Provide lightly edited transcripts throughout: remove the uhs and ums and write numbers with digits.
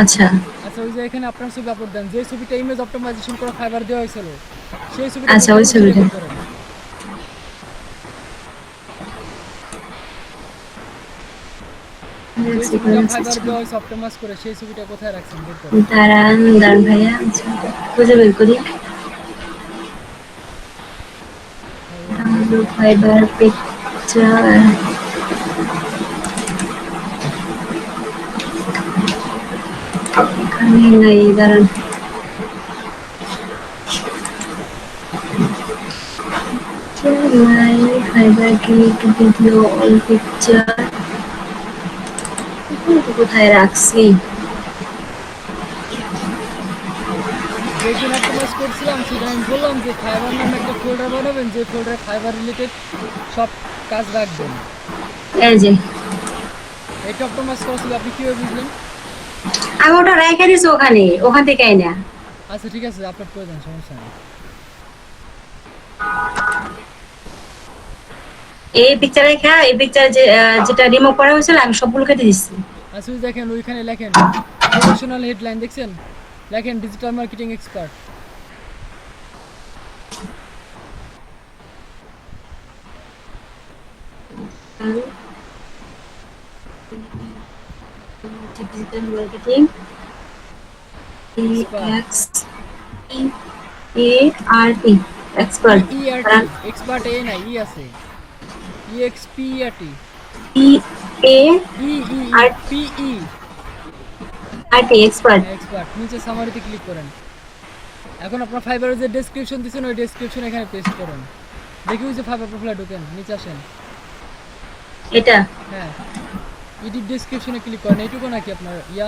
আচ্ছা আচ্ছা ওই যে এখানে আপনার ছবি আপলোড দেন, যে ছবিটা ইমেজ অপটিমাইজেশন করা ফাইবার দেওয়া হয়েছিল সেই ছবিটা আচ্ছা, কোথায় ওই আছে সেটা ছবিটা ক্লিক করেন। যে ছবিটা ফাইবার দেওয়া হয়েছে অপটিমাইজ করে সেই ছবিটা কোথায় রাখছেন বের করেন। দাঁড়ান দাঁড়ান ভাইয়া, আচ্ছা খুঁজে বের করি। Fiverr download picture. Fiverr picture, এখানে নাই, দাঁড়ান। My Fiverr click video all picture, কোথায় রাখছি? যেখানে অপটিমাইজ করছিলাম সেখানে আমি বললাম যে ফাইবার নামে একটা ফোল্ডার বানাবেন, যে ফোল্ডারে ফাইবার রিলেটেড সব কাজ রাখবেন। এই যে এটা অপটিমাইজ করা ছিল, আপনি কিভাবে বুঝলেন? আমি ওটা রেখে দিছি ওখানে, ওখান থেকে আইনা। আচ্ছা ঠিক আছে, আপলোড করে দেন, সমস্যা নেই। এই পিকচার রেখা, এই পিকচার যে যেটা রিমুভ করা হয়েছিল আমি সবগুলো কেটে দিচ্ছি। আচ্ছা ওই দেখেন ওইখানে লেখেন প্রফেশনাল হেডলাইন দেখছেন, লেখেন digital marketing expert. Digital marketing expert, x a r t, e expert. E r t, expert a নাই, ই আছে, e x p e r t, e a e e e r p e. R t expert. হ্যাঁ expert, নিচে সামারিতে click করেন। এখন আপনার ফাইবারের যে ডেসক্রিপশন দিচ্ছেন ওই ডেসক্রিপশন এখানে পেস্ট করেন। দেখি ওই যে ফাইবার প্রোফাইলে ঢোকেন, নিচে আসেন। এটা হ্যাঁ এডিট ডেসক্রিপশনে ক্লিক করেন, এইটুকু নাকি আপনার ইয়া?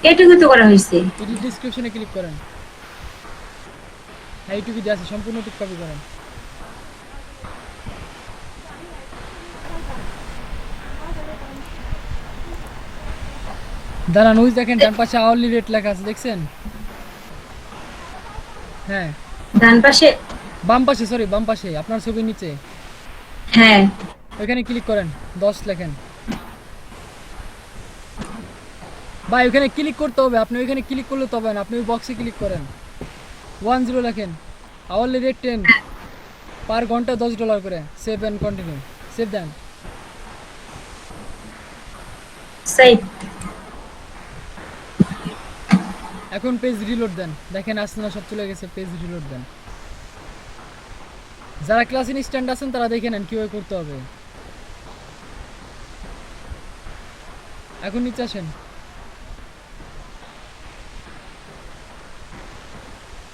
এটুকু তো করা হয়েছে। এডিট ডেসক্রিপশনে ক্লিক করেন। হ্যাঁ এইটুকু দিয়ে আছে, সম্পূর্ণ টুক কপি করেন। দাঁড়ান ওই দেখেন ডান পাশে আওয়ারলি রেট লেখা আছে দেখছেন? হ্যাঁ ডান পাশে, বাম পাশে, সরি বাম পাশে আপনার ছবির নিচে হ্যাঁ ওইখানে ক্লিক করেন, 10 লেখেন। ভাই ওইখানে ক্লিক করতে হবে, আপনি ওইখানে ক্লিক করলে তবে না, আপনি ওই বক্সে ক্লিক করেন। 10 লেখেন, আওয়ারলি রেট 10, পার ঘন্টা $10 করে, সেভ অ্যান্ড কন্টিনিউ, সেভ দেন। সাইড। এখন পেজ রিলোড দেন, দেখেন আসছে না, সব চলে গেছে, পেজ রিলোড দেন। যারা ক্লাস ইনস্ট্যান্ট আছেন তারা দেখে নেন কীভাবে করতে হবে। এখন নিচে আসেন,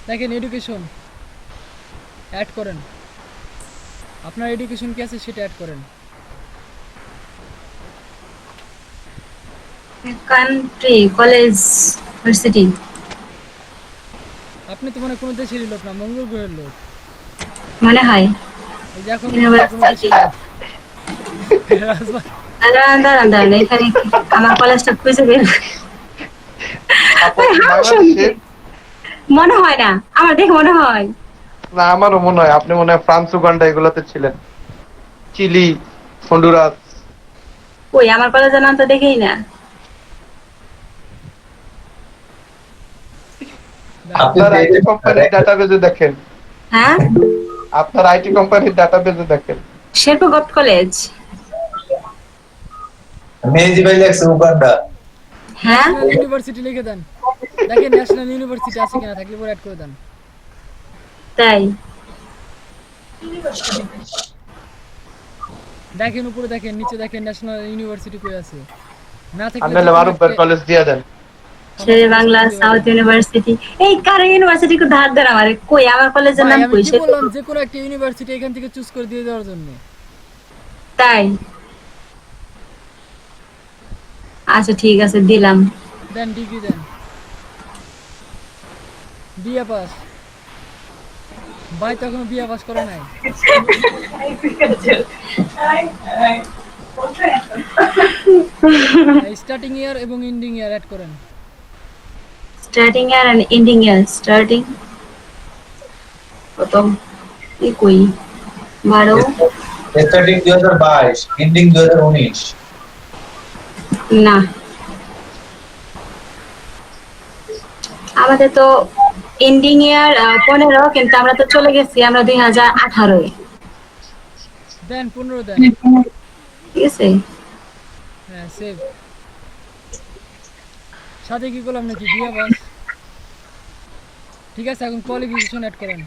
দেখেন এডুকেশন অ্যাড করেন, আপনার এডুকেশন কি আছে সেটা অ্যাড করেন। Country, college, university. আপনি তো মানে কোনো দেশেরই লোক না, মঙ্গল গ্রহের লোক। মনে হয় এই যে এখন মনে হয় কোনো ইউনিভার্সিটি। দেশের লোক। রাজভাই, দাঁড়ান দাঁড়ান দাঁড়ান, এখানে আমার কলেজটা খুঁজে বের আপু ওই কি হাম শুনতে বাংলাদেশের? মনে হয় না, আমার দেখে মনে হয়। না, আমারও মনে হয় আপনি মনে হয় ফ্রান্স, উগান্ডা এগুলোতে ছিলেন, চিলি, হন্ডুরাস। ওই আমার কলেজের নাম তো দেখেই না। দেখেন আপনার আইটি কোম্পানির ডাটাবেজে দেখেন, হ্যাঁ, আপনার আইটি কোম্পানির ডাটাবেজে দেখেন। Sherpur government college. মেহেদি ভাই লেখছে উগান্ডা। হ্যাঁ, ন্যাশনাল ইউনিভার্সিটি লিখে দেন, দেখেন ন্যাশনাল ইউনিভার্সিটি আছে কিনা, থাকলে পরে অ্যাড করে দেন। তাই দেখেন উপরে, দেখেন নিচে, দেখেন ন্যাশনাল ইউনিভার্সিটি কই আছে, না আর থাকলে যে নাহলে কোনো মারুফ একটা ভাইয়ের কলেজ দিয়ে দেন। আমার শেরে কলেজ বাংলা, খুঁজে বের সাউথ করেন। ইউনিভার্সিটি। এই কারে ইউনিভার্সিটি কো ধার দেন আমারে, কই আমার কলেজের ভাই নাম আমি কই কি শেরপুর। বললাম, যে কোনো একটা ইউনিভার্সিটি এখান থেকে চুজ করে দিয়ে দেওয়ার জন্য। তাই আচ্ছা ঠিক আছে, দিলাম। দেন ডিগ্রি দেন, বিএ পাস। ভাই তো এখনো বিএ পাস করে নাই। স্টার্টিং ইয়ার এবং এন্ডিং ইয়ার অ্যাড করেন। Starting year and ending year. Starting প্রথম কি কই, 12। Starting 2022, ending 2019। না, আমাদের তো এন্ডিং ইয়ার 15, কিন্তু আমরা তো চলে গেছি আমরা 2018-এ। দেন 15 দেন। ঠিক আছে। হ্যাঁ সেভ। সাথে কি করলাম নাকি দিয়া বাস। ঠিক আছে, এখন কোয়ালিফিকেশন অ্যাড করেন।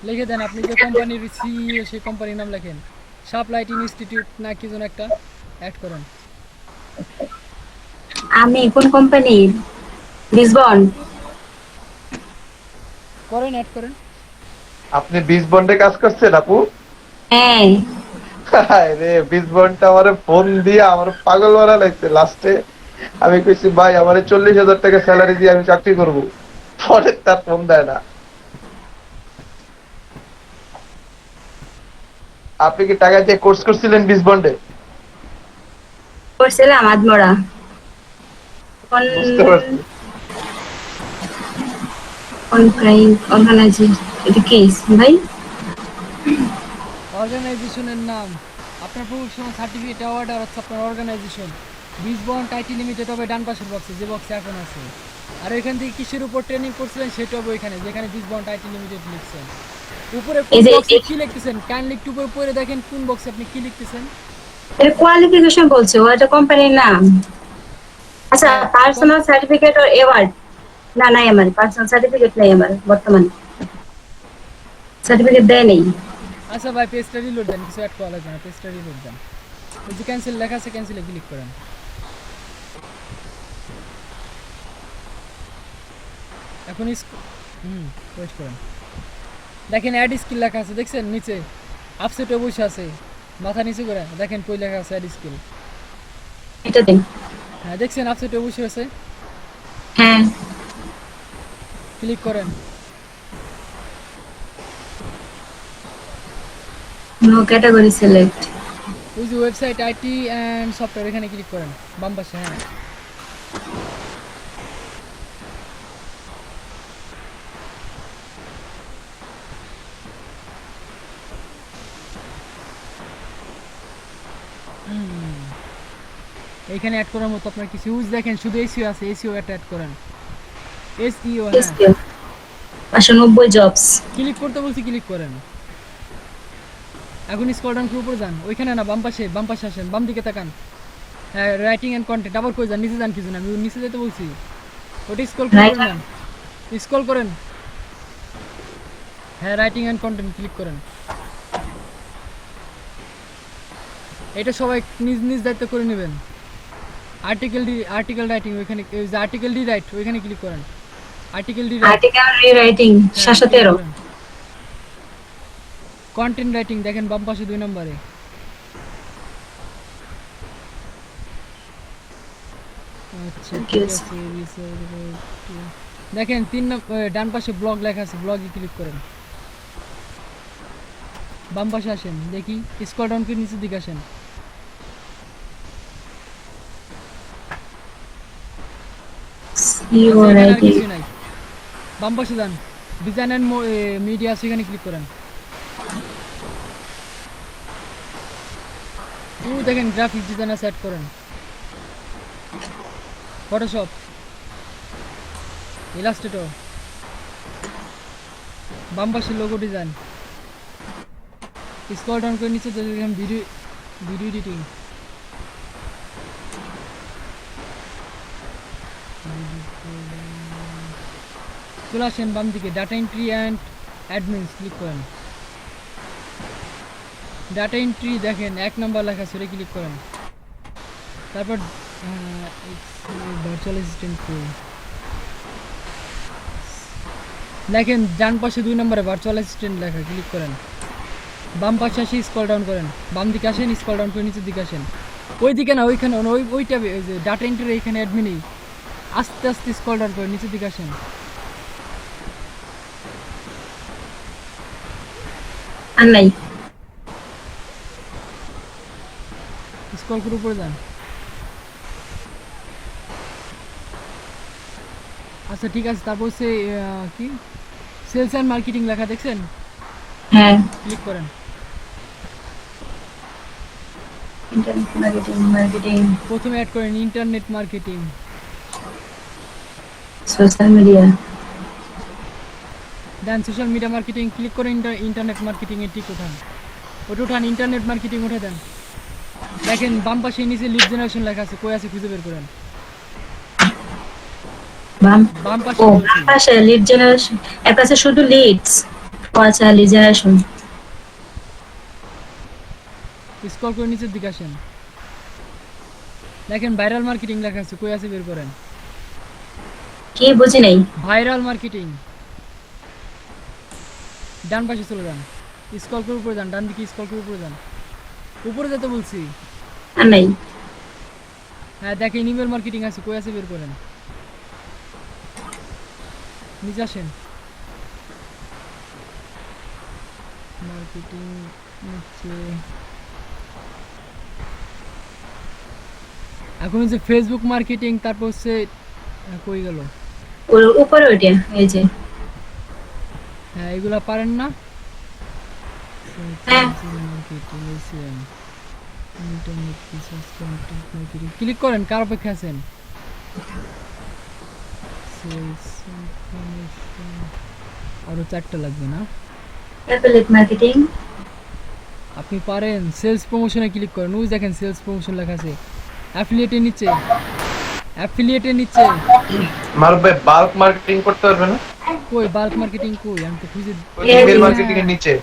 লিখে দেন আপনি যে কোম্পানির সিইও সেই কোম্পানির নাম লেখেন। সাপ লাইটিং ইনস্টিটিউট না কি যেন একটা অ্যাড করেন। আমি কোন কোম্পানি? লিসবন। করেন, অ্যাড করেন। আপনি 20 বন্ডে কাজ করছেন আপু? হ্যাঁ। রে 20 বন্ডটা আমার ফোন দিয়ে আমার পাগল মারা লাগছে লাস্টে। আমি কইছি ভাই আমার 40,000 টাকা স্যালারি দিয়ে আমি চাকরি করব, পরে তার ফোন দেয় না। আপনি কি টাকা দিয়ে কোর্স করছিলেন 20 বন্ডে? করছিলাম আদমরা। কোন বুঝতে পারছি। কোন ক্রাইম অর্গানাইজেশন এটা কি ভাই? অর্গানাইজেশনের নাম, আপনার প্রফেশনাল সার্টিফিকেট অর্ডার হচ্ছে আপনার অর্গানাইজেশন। বিজবন আইটি লিমিটেড হবে ডান পাশের বক্সে, যে বক্সে এখন আছে। আর এখান থেকে কিসের উপর ট্রেনিং করছিলেন সেটা হবে ওইখানে, যেখানে বিজবন আইটি লিমিটেড লিখছেন। উপরে কোন এই যে বক্সে কি লিখতেছেন কাইন্ডলি একটু উপরে পড়ে দেখেন কোন বক্সে আপনি কি লিখতেছেন। এর কোয়ালিফিকেশন বলছে, ও একটা কোম্পানির নাম। আচ্ছা, হ্যাঁ, পার্সোনাল সার্টিফিকেট আর অ্যাওয়ার্ড। না, নাই আমার পার্সোনাল সার্টিফিকেট নাই আমার বর্তমানে। সার্টিফিকেট দেয় নেই। আচ্ছা ভাই, পেজটা রিলোড দেন, কিছু অ্যাড করা লাগবে না, পেজটা রিলোড দেন। ওই যে ক্যান্সেল লেখা আছে, ক্যান্সেলে ক্লিক করেন। এখন ওয়েট করেন। দেখেন অ্যাড স্কিল লেখা আছে, দেখছেন নিচে আপসেটে বসে আছে, মাথা নিচে করে দেখেন কই লেখা আছে অ্যাড স্কিল। এটা দেন। হ্যাঁ দেখছেন আপসেটে বসে আছে, হ্যাঁ। ক্লিক করেন। No category select. ওই যে ওয়েবসাইট আইটি অ্যান্ড সফটওয়্যার, এখানে ক্লিক করেন বাম পাশে। হ্যাঁ এইখানে অ্যাড করার মতো আপনার কিছু ইউজ দেখেন, শুধু এসইও আছে, এসইও অ্যাড করেন। এসইও হ্যাঁ 590 জবস। ক্লিক করতে বলছি, ক্লিক করেন। এখন স্ক্রল ডাউন করে উপরে যান, ওইখানে না বাম পাশে, বাম পাশে আসেন, বাম দিকে তাকান। হ্যাঁ রাইটিং এন্ড কন্টেন্ট, আবার কই যান, নিচে যান, কিছু না আমি নিচে যেতে বলছি, ওটা স্ক্রল করে নেন, স্ক্রল করেন। হ্যাঁ রাইটিং এন্ড কন্টেন্ট ক্লিক করেন। এটা সবাই নিজ নিজ দায়িত্ব করে নেবেন। আর্টিকেল রাইটিং, ওইখানে যে আর্টিকেল ডি রাইট, ওইখানে ক্লিক করেন। Article D right, article rewriting 713। Content writing দেখেন বাম পাশে 2 নম্বরে। আচ্ছা ঠিক আছে, দেখেন 3 নম্বর ডান পাশে ব্লগ লেখা আছে, ব্লগে ক্লিক করেন। বাম পাশে আসেন, দেখি স্ক্রল ডাউন করে নিচের দিকে আসেন। SEO writing. কিছু নাই, বাম পাশে যান, ডিজাইন অ্যান্ড মিডিয়া, সেখানে ক্লিক করেন। দেখেন গ্রাফিক ডিজাইনার সেট করেন, ফটোশপ, ইলাস্ট্রেটর, বাম পাশে লোগো ডিজাইন। স্ক্রল ডাউন করে নিচে দেখেন ভিডিও এডিটিং, চলে আসেন বাম দিকে, data entry and admin click করেন। ডাটা এন্ট্রি দেখেন 1 নম্বর লেখা আছে, ক্লিক করেন। তারপর ভার্চুয়াল অ্যাসিস্ট্যান্ট দেখেন ডান পাশে 2 নম্বরে ভার্চুয়াল অ্যাসিস্ট্যান্ট লেখা, ক্লিক করেন। বাম পাশে আসে স্ক্রল ডাউন করেন, বাম দিকে আসেন, স্ক্রল ডাউন করে নিচের দিকে আসেন। ওই দিকে না, ওইখানে ওই ট্যাবে, ওই যে ডাটা এন্ট্রির এইখানে অ্যাডমিনেই আস্তে আস্তে স্ক্রল ডাউন করে নিচের দিকে আসেন। আর নাই। স্ক্রল করে উপরে যান। আচ্ছা ঠিক আছে, তারপর হচ্ছে কি সেলস অ্যান্ড মার্কেটিং লেখা দেখছেন, হ্যাঁ। ক্লিক করেন। Internet marketing. প্রথমে অ্যাড করেন internet marketing, social media then social media marketing click করে ইন্টারনেট মার্কেটিং এ টিক উঠান, ওটা উঠান, ইন্টারনেট মার্কেটিং উঠে দেন। দেখেন বাম পাশে নিচে লিড জেনারেশন লেখা আছে, কই আছে খুঁজে বের করেন। বাম বাম পাশে ও বলছি, বাম পাশে লিড জেনারেশন, এর কাছে শুধু লিডস। ও আচ্ছা, লিড জেনারেশন। স্ক্রল করে নিচের দিকে আসেন, দেখেন ভাইরাল মার্কেটিং লেখা আছে, কই আছে বের করেন। কি বুঝি নাই। ভাইরাল মার্কেটিং ডান পাশে চলে যান, স্ক্রল করে উপরে যান, ডান দিকে স্ক্রল করে উপরে যান, উপরে যেতে বলছি। আর নাই। হ্যাঁ দেখেন ইমেল মার্কেটিং আছে, কই আছে বের করেন। নিচে আসেন, মার্কেটিং নিচে। এখন হচ্ছে ফেসবুক মার্কেটিং, তারপর হচ্ছে কই গেল। ওর উপরে ওইটা, এই যে। হ্যাঁ এগুলা পারেন না। হ্যাঁ। ক্লিক করেন, কার অপেক্ষা আছেন। আরো 4টা লাগবে না। Affiliate marketing. আপনি পারেন। সেলস প্রমোশনে ক্লিক করেন, ওই দেখেন সেলস প্রমোশন লেখা আছে, অ্যাফিলিয়েটের নিচে, অ্যাফিলিয়েটের নিচে। মারুফ ভাই বাল্ক মার্কেটিং করতে পারবে না? কই বাল্ক মার্কেটিং কই, আমি তো খুঁজে। ওই ইমেল মার্কেটিং এর নিচে।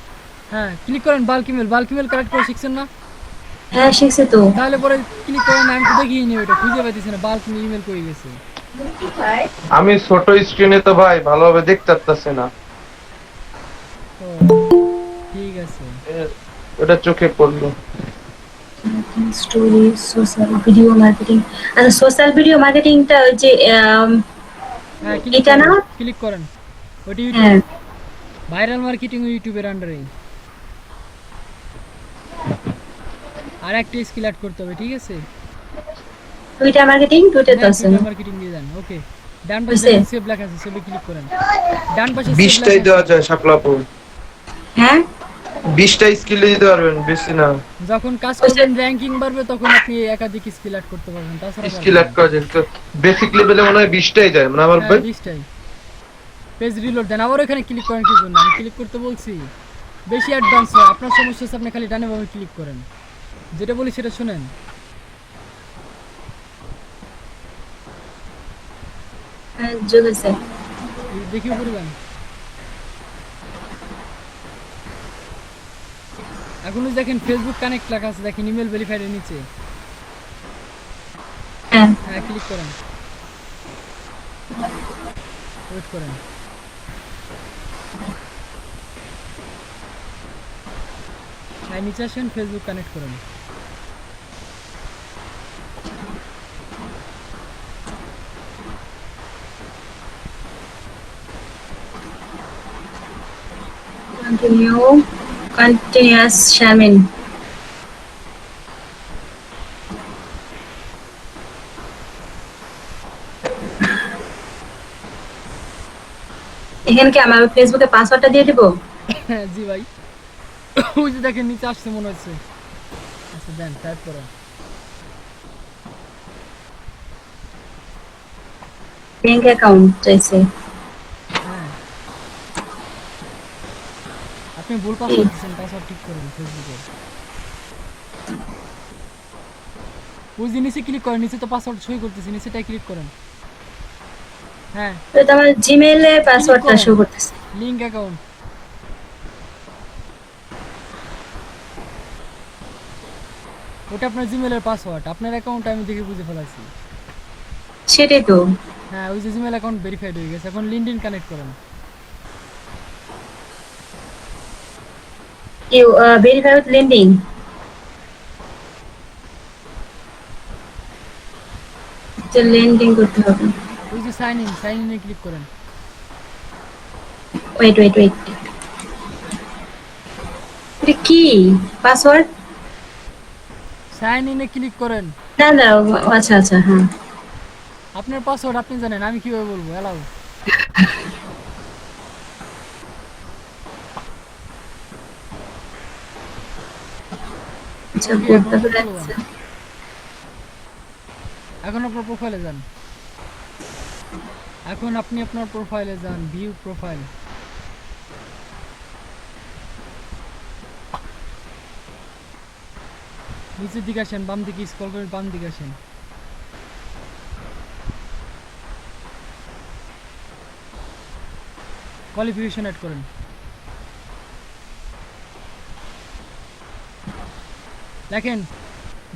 হ্যাঁ ক্লিক করেন bulk email, bulk email collect করে শিখছেন না? হ্যাঁ শিখছি তো। তাহলে পরে ক্লিক করেন, আমি তো দেখিয়ে নি ওটা, খুঁজে পাইতেছি না বাল্ক ইমেল কই গেছে। আমি ছোট স্ক্রিনে তো ভাই ভালোভাবে দেখতে পারতাছি না। ও ঠিক আছে। ওটা চোখে পড়লো। Story, social video marketing. আচ্ছা, সোশ্যাল ভিডিও মার্কেটিংটা ওই যে হ্যাঁ ক্লিক এটা করেন, না? ক্লিক করেন, ওটা হ্যাঁ। ইউটিউব। ভাইরাল মার্কেটিং ইউটিউবের আন্ডারে। আর একটা স্কিল অ্যাড করতে হবে, ঠিক আছে। টুইটার মার্কেটিং, টুইটার তো আছে। টুইটার মার্কেটিং দিয়ে দেন, ওকে। ডান পাশে বুঝছে? দেখেন সেভ লেখা আছে, সেভে ক্লিক করেন। ডান পাশে সেভ 20টাই লেখা দেওয়া আছে। যায় শাপলাপু। হ্যাঁ। 20টা স্কিল দিতে পারবেন, বেশি না। যখন কাজ করবেন র্যাঙ্কিং বাড়বে তখন আপনি একাধিক স্কিল অ্যাড করতে পারবেন, তাছাড়া স্কিল পারবেন অ্যাড না। করা যায় তো বেসিক লেভেলে মনে হয় 20টাই যায় মানে আমার হ্যাঁ ভাই। 20টাই। পেজ রিলোড দেন, আবার এখানে ক্লিক করেন কি জন্য, আমি ক্লিক করতে বলছি। বেশি অ্যাডভান্স হয়, আপনার সমস্যা হচ্ছে আপনি খালি ডানে বামে ক্লিক করেন, যেটা বলি সেটা শুনেন। হ্যাঁ, জুলেছে। দেখি উপরে যান। এখন ওই দেখেন ফেসবুক কানেক্ট লেখা আছে, দেখেন ইমেল ভেরিফাইড এর নিচে। হ্যাঁ। হ্যাঁ ক্লিক করেন, ওয়েট করেন। হ্যাঁ নিচে আসেন, ফেসবুক কানেক্ট করেন। Continue, continuous Shamin. এখানে কি আমার ফেসবুকে পাসওয়ার্ডটা দিয়ে দিব? হ্যাঁ জি ভাই, ওই যে দেখেন নিচে আসছে মনে হচ্ছে। আচ্ছা দেন, টাইপ করেন। ব্যাংক অ্যাকাউন্ট চাইছে। হ্যাঁ আপনি ভুল পাসওয়ার্ড দিচ্ছেন, পাসওয়ার্ড ঠিক করেন ফেসবুকে। ওই যে নিচে ক্লিক করেন, নিচে তো পাসওয়ার্ড সই করতেছি, নিচেটাই ক্লিক করেন। হ্যাঁ তো আমার জিমেইলে পাসওয়ার্ডটা করেন। শো করতেছে। লিঙ্ক অ্যাকাউন্ট, ওটা আপনার জিমেলের পাসওয়ার্ড, আপনার অ্যাকাউন্ট আমি দেখে বুঝে ফেলাইছি। সেটাই তো। হ্যাঁ ওই যে জিমেল অ্যাকাউন্ট ভেরিফাইড হয়ে গেছে, এখন লিঙ্কডইন কানেক্ট করেন। You verify with lending. যে লেন্ডিং করতে হবে। ওই যে সাইন ইনে ক্লিক করেন। ওয়েট ওয়েট ওয়েট, এটা কি পাসওয়ার্ড? সাইন ইনে ক্লিক করেন। না না, আচ্ছা আচ্ছা, হ্যাঁ। আপনার পাসওয়ার্ড আপনি জানেন, আমি কিভাবে বলবো, এলাও। আচ্ছা, Okay, বলতে এখন হবে। চলো। এখন আপনার প্রোফাইলে যান, এখন আপনি আপনার প্রোফাইলে যান, ভিউ প্রোফাইল। নিচের দিকে আসেন, বাম দিকে স্ক্রল করে বাম দিকে আসেন। কোয়ালিফিকেশন অ্যাড করেন। লেখেন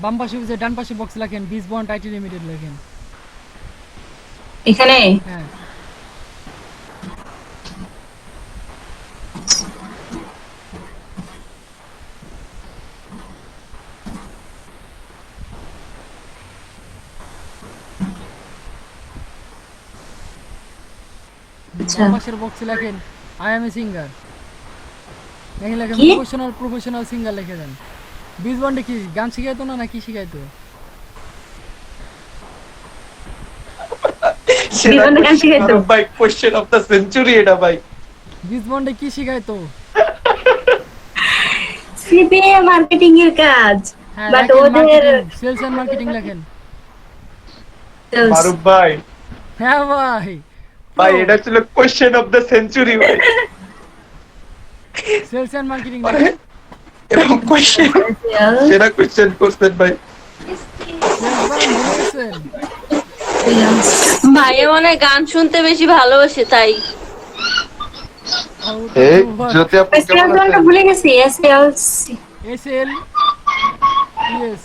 বাম পাশে যে ডান পাশে বক্স লেখেন বিস বন্ড আইটি লিমিটেড লেখেন। এখানে হ্যাঁ আচ্ছা বাম পাশের বক্সে লেখেন আই এম এ সিঙ্গার। লেখেন লেখেন কি? প্রফেশনাল সিঙ্গার লিখে দেন। বিস বন্ডে কি গান শিখাইতো না কি শিখাইতো? বিবন্ধে গান শিখাইতো? মারুফ ভাই কোশ্চেন অফ দ্য সেঞ্চুরি এটা ভাই। বিস বন্ডে কি শিখাইতো? সিপিএ মার্কেটিং এর কাজ, হ্যাঁ বাট লেখেন ওদের মার্কেটিং, সেলস এন্ড মার্কেটিং লেখেন। মারুফ ভাই হ্যাঁ ভাই ভাই এটা ছিল কোশ্চেন অফ দ্য সেঞ্চুরি ভাই। সেলস এন্ড মার্কেটিং মানে লেখেন। এরকম কোশ্চেন সেরা কোশ্চেন করছেন ভাই। সেলস বানান ভুলে গেছেন? ভাইয়া মনে হয় গান শুনতে বেশি ভালোবাসে তাই। এই জ্যোতি আপু কেমন আছেন? ভুলে গেছি। SL ES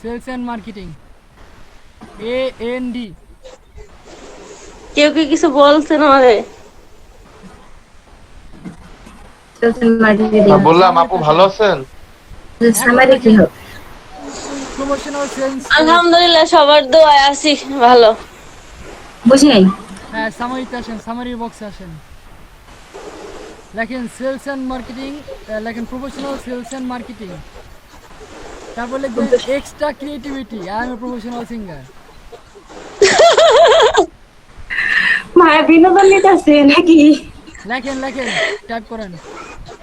sales and marketing AND। কেউ কি কিছু বলছেন আমাদের? বললাম আপু ভালো আছেন? সামারি কি হবে? Promotional sales. আলহামদুলিল্লাহ সবার দোয়ায় আছি ভালো। বুঝি নাই। হ্যাঁ সামারিতে আসেন, সামারি বক্সে আসেন। লেখেন সেলস এন্ড মার্কেটিং, লেখেন প্রফেশনাল সেলস এন্ড মার্কেটিং। তারপর লিখবেন extra creativity, I am a professional singer. মায়া বিনোদন নিতেছে নাকি? লেখেন টাইপ করেন।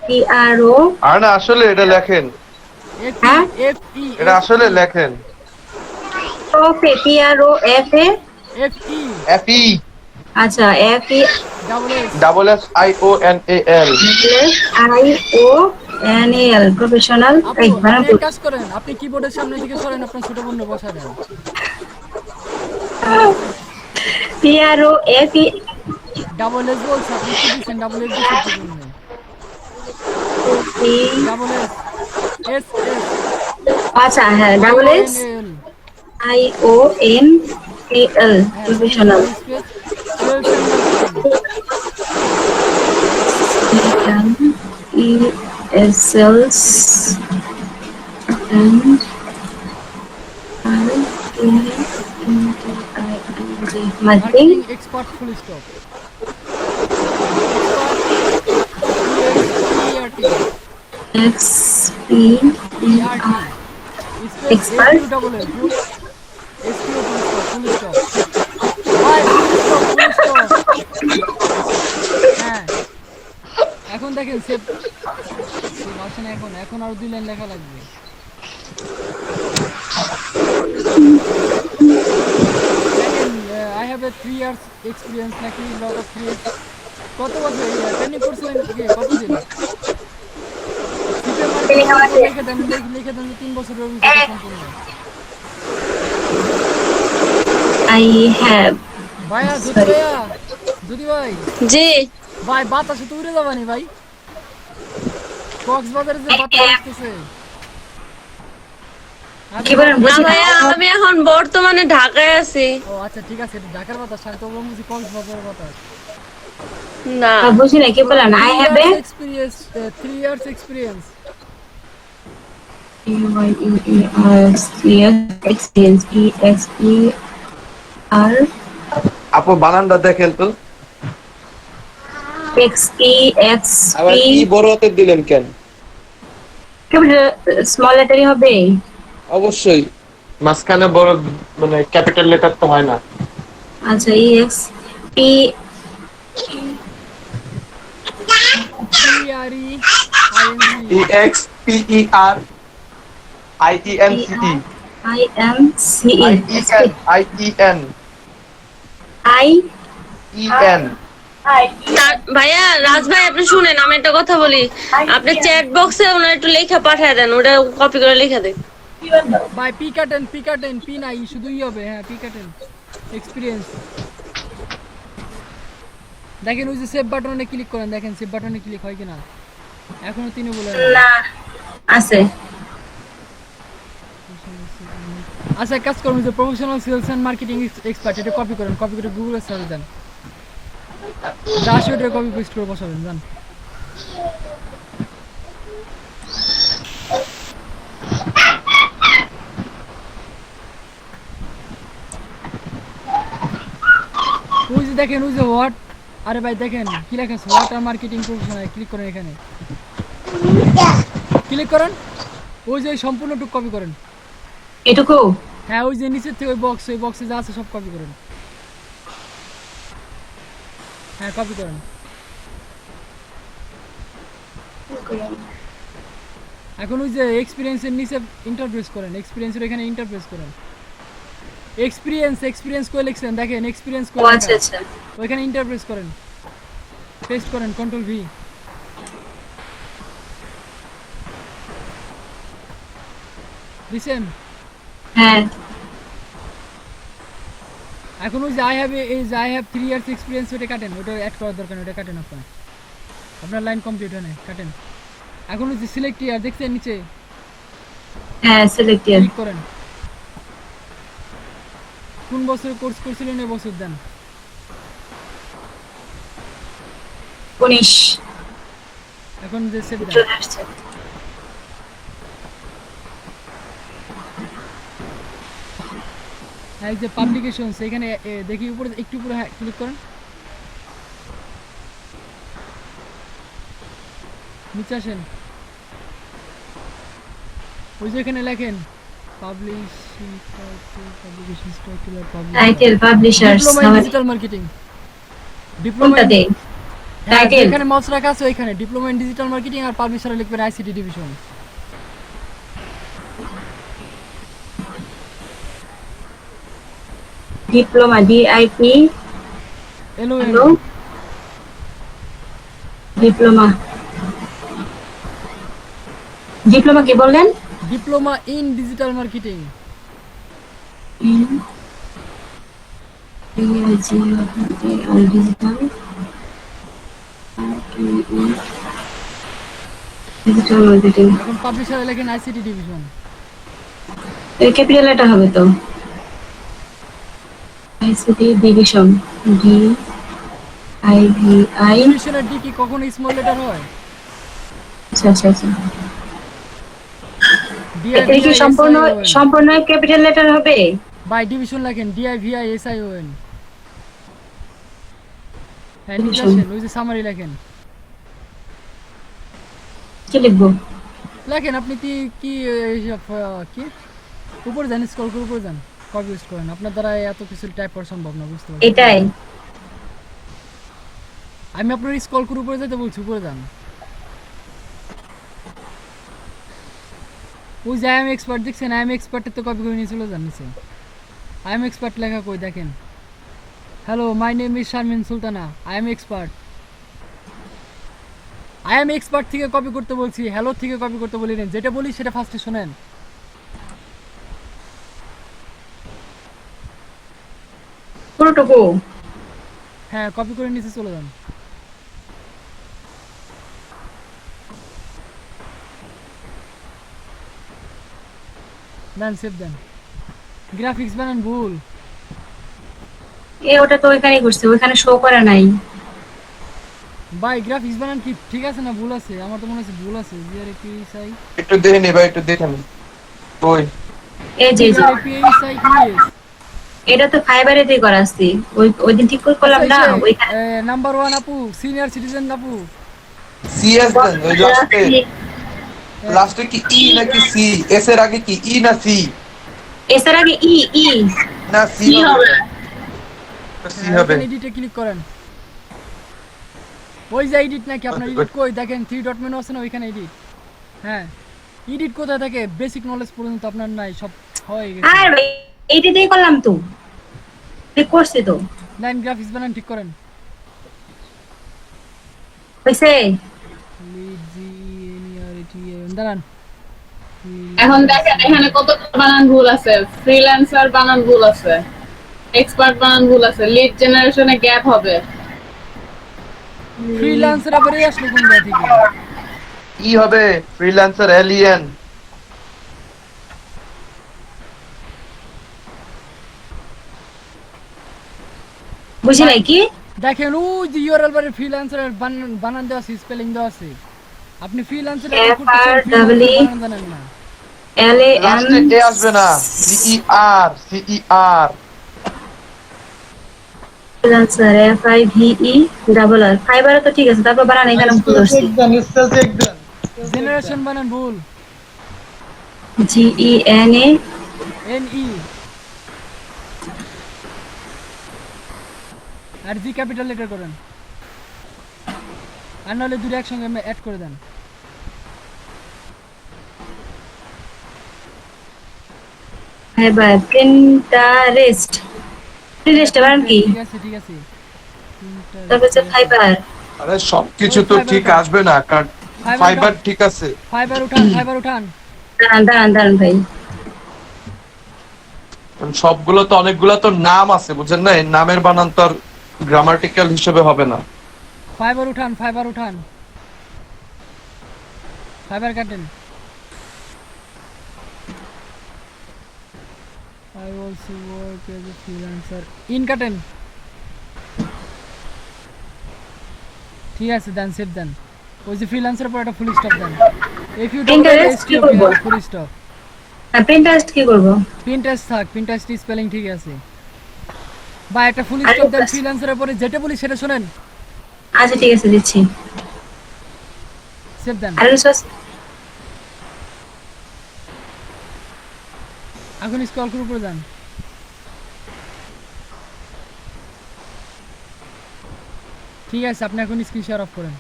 PRO আর না আসলে এটা লেখেন, হ্যাঁ? FE এটা আসলে লেখেন FE FE আচ্ছা FE double S SSIONAL IONAL professional. আপু আপনি এক কাজ করেন, আপনি কিবোর্ডের সামনে দিকে সরেন, আপনার ছোট বোন বসা দেন। PRO FE ডাবল এস বলছে, আপনি কি দিচ্ছেন? ডাবল এস দিচ্ছেন কি জন্য? ডাবল এস এস এস আচ্ছা হ্যাঁ double S IONAL professional. Sales and marketing. Sales and marketing. Marketing expert full stop. Expert double S SPO full stop ভাই, ফুল স্টপ। হ্যাঁ এখন দেখেন সেভ আসেন। এখন আরো 2 লাইন লেখা লাগবে। দেখেন I have a 3 years experience নাকি লট অফ ক্রিয়েট। কত বছর ট্রেনিং করছিলেন কি কতদিন? লিখে দেন যে 3 বছরের অভিজ্ঞতা সম্পূর্ণ। I have ভাইয়া যদি ভাই জি ভাই বাতাসে তো উড়ে যাবানি ভাই, কক্সবাজারে যে বাতাস আসতেছে। কি বলেন না বুঝি না। ভাইয়া, আমি এখন বর্তমানে ঢাকায় আছি। ও আচ্ছা ঠিক আছে, এটা ঢাকার বাতাস, আমি তো বলছি কক্সবাজারের বাতাস। না বুঝি না কি বলেন। I have a experience, 3 years experience. experience EXPR আপু বানানটা দেখেন তো। আবার কি XEXP বড় হাতের দিলেন কেন? স্মল লেটারই হবে। অবশ্যই মাঝখানে বড় মানে ক্যাপিটাল লেটার তো হয় না। আচ্ছা EXP PREINC EXPERIENCE IMCE IEN I EN ভাইয়া রাজ ভাই আপনি শুনেন আমি একটা কথা বলি, আপনি চ্যাট বক্সে ওনার একটু লেখা পাঠিয়ে দেন, ওটা কপি করে লেখা দেন। ভাই পিকাটেন পি নাই শুধু ই হবে, হ্যাঁ পিকাটেন এক্সপিরিয়েন্স। দেখেন ওই যে সেভ বাটনে ক্লিক করেন, দেখেন সেভ বাটনে ক্লিক হয় কিনা। এখনো তিনি বলে না আছে। আচ্ছা এক কাজ করুন, যে professional sales and marketing expert এটা কপি করেন, কপি করে গুগলে সার্চ দেন, যা আসে ওটা কপি পেস্ট করে বসাবেন জান। ওই যে দেখেন ওই যে হোয়াট, আরে ভাই দেখেন কি লেখা আছে, what are marketing professional, click করেন এখানে, ক্লিক করেন, ওই যে সম্পূর্ণটুকু কপি করেন। এটুকু হ্যাঁ ওই যে নিচের থেকে ওই বক্সে যা আছে সব কপি করেন, হ্যাঁ কপি করেন। এখন ওই যে এক্সপিরিয়েন্সের নিচে ইন্টারপ্রেস করেন, এক্সপিরিয়েন্সের এখানে ইন্টারপ্রেস করেন, এক্সপিরিয়েন্স করে লিখছেন, দেখেন এক্সপিরিয়েন্স ও করে আচ্ছা আচ্ছা ওইখানে ইন্টারপ্রেস করেন, পেস্ট করেন কন্ট্রোল ভি। দিছেন? হ্যাঁ এখন ওই যে আই হ্যাভ 3 ইয়ার্স এক্সপিরিয়েন্স ওটা কাটেন, ওটা অ্যাড করার দরকার নেই, ওটা কাটেন আপনার লাইন কমপ্লিট হয় না, কাটেন। এখন ওই যে সিলেক্ট ইয়ার দেখছেন নিচে, হ্যাঁ সিলেক্টেড ক্লিক করেন, কোন বছর কোর্স করছিলেন এই বছর দেন। 19 এখন যে সেভ দেন, চলে আসছে। হ্যাঁ এই যে পাবলিকেশনস এখানে দেখি উপরে একটু উপরে ক্লিক করেন, নিচে আসেন, ওই যে এখানে লেখেন publishing publication title title publishers diploma in digital marketing, diploma কোনটাতে টাইটেল এখানে মাউস রাখা আছে, ওইখানে ডিপ্লোমা ইন ডিজিটাল মার্কেটিং আর পাবলিশারে লিখবেন আইসিটি ডিভিশন। ডিপ্লোমা DIP এলো হ্যালো ডিপ্লোমা ডিপ্লোমা কি বললেন? Diploma in digital marketing, digital marketing এখন পাবলিশারে লেখেন আইসিটি ডিভিশন। এর ক্যাপিটাল লেটার হবে তো, ICT ডিভিশন DIVI ডিভিশনের ডি কি কখনো স্মল লেটার হয়? আচ্ছা আচ্ছা আচ্ছা ডিআই এটা কি সম্পূর্ণ ক্যাপিটাল লেটার হবে? বাই ডিভিশন লেখেন ডিআইভিআই এসআইওএন, হ্যাঁ নিচে Division. আসেন, ওই যে সামারি লেখেন, কি লিখবো? লেখেন আপনি কি কি কি উপরে যান, স্ক্রল করে উপরে যান, কপি পেস্ট করেন, আপনার দ্বারা এত কিছু টাইপ করা সম্ভব না, বুঝতে পারছেন? এটাই আমি আপনার স্ক্রল করে উপরে যেতে বলছি, উপরে যান, ওই যে আই এম এক্সপার্ট দেখছেন, আই এম এক্সপার্টের তো কপি করে নিয়ে চলে যান নিচে, আই এম এক্সপার্ট লেখা কই দেখেন, hello my name is Sharmin Sultana, I am expert, I am expert থেকে কপি করতে বলছি, হ্যালো থেকে কপি করতে বলি না, যেটা বলি সেটা ফার্স্টে শোনেন। পুরোটুকু হ্যাঁ কপি করে নিচে চলে যান, দেন সেভ দেন, গ্রাফিক্স বানান ভুল, ওটা তো ওইখানে করছে, ওইখানে শো করে নাই। ভাই গ্রাফিক্স বানান কি ঠিক আছে না ভুল আছে? আমার তো মনে হচ্ছে ভুল আছে, জিআরপিএসআই একটু দেখে নি ভাই, একটু দেখে নি। ওই এই যে জিআরপিএসআই কি এটা তো ফাইবারে দিয়ে করা আছে, ওই দিন ঠিক করে করলাম না ওইখানে নাম্বার 1 আপু সিনিয়র সিটিজেন আপু, সিএস দেন, ওই লাস্টে কি ই নাকি সি? এস এর আগে কি ই না সি? এসের আগে ই না সি কি হবে? সি হবে। এডিটে ক্লিক করেন, ওই যে এডিট নাকি আপনার এডিট কই দেখেন, 3 ডট মেনু আছে না ওইখানে এডিট, হ্যাঁ এডিট কোথায় থাকে? বেসিক নলেজ পর্যন্ত আপনার নাই, সব হয়ে গেছে। আর ভাই এইটা দিয়ে করলাম তো, ক্লিক করছি তো, লাইন গ্রাফিক্স বানান ঠিক করেন। হইছে? লিড জি লিনিয়ারিটি দাঁড়ান। এখন দেখেন এখানে কত বানান ভুল আছে, ফ্রিল্যান্সার বানান ভুল আছে, এক্সপার্ট বানান ভুল আছে, লিড জেনারেশনে গ্যাপ হবে। ফ্রিল্যান্সার আবার এই আসলো কোন জায়গা থেকে? কি হবে ফ্রিল্যান্সার এলিয়েন? বুঝি নাই কি? দেখেন ওই যে ইউআরএল বারে ফ্রিল্যান্সারের বানান দেওয়া আছে, স্পেলিং দেওয়া আছে। আপনি ফ্রিল্যান্সার FREE বানান জানেন না। লাস্টে এ আসবে না, সিইআর ফ্রিল্যান্সার FIVERR, ফাইবার তো ঠিক আছে, তারপর বানান এখানে ভুল করছি। জেনারেশন বানান ভুল। GENA এনই আর জি ক্যাপিটাল লেটার করেন, আর নাহলে দুটো একসঙ্গে অ্যাড করে দেন। ফাইবার প্রিন্টারেস্ট, প্রিন্টারেস্ট বানান কি? ঠিক আছে ঠিক আছে। তারপর হচ্ছে ফাইবার, আরে সবকিছু তো ঠিক আসবে না, কারণ ফাইবার ঠিক আছে। ফাইবার উঠান, ফাইবার উঠান। দাঁড়ান ভাই, কারণ সবগুলো তো অনেকগুলো তো নাম আছে, বুঝেন না, এই নামের বানান তো আর গ্রামাটিক্যাল হিসেবে হবে না। ফাইবার উঠান, ফাইবার উঠান, ফাইবার কাটেন। I also work as a freelancer. In কাটেন। ঠিক আছে দেন, সেভ দেন। ওই যে ফ্রিল্যান্সার পর একটা ফুল স্টপ দেন। ইফ ইউ ডোন্ট Pinterest কি করবো? Full stop. প্রিন্টারেস্ট কি করব? পিন্টারেস্ট থাক, পিন্টারেস্ট স্পেলিং ঠিক আছে। বা একটা ফুল স্টপ দেন ফ্রিল্যান্সারের পরে, যেটা বলি সেটা শুনেন। আচ্ছা ঠিক আছে দিচ্ছি। সেভ দেন। আর এখন স্ক্রল করে উপরে যান। ঠিক আছে, আপনি এখন স্ক্রিন শেয়ার অফ করেন।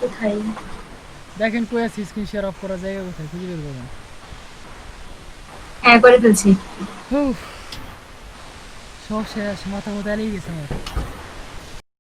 কোথায়? দেখেন কই আছে স্ক্রিন শেয়ার অফ করা যায় কোথায়, খুঁজে বের করবেন। হ্যাঁ করে ফেলছি। সব শেষ, মাথা মতো এলেই গেছে আমার।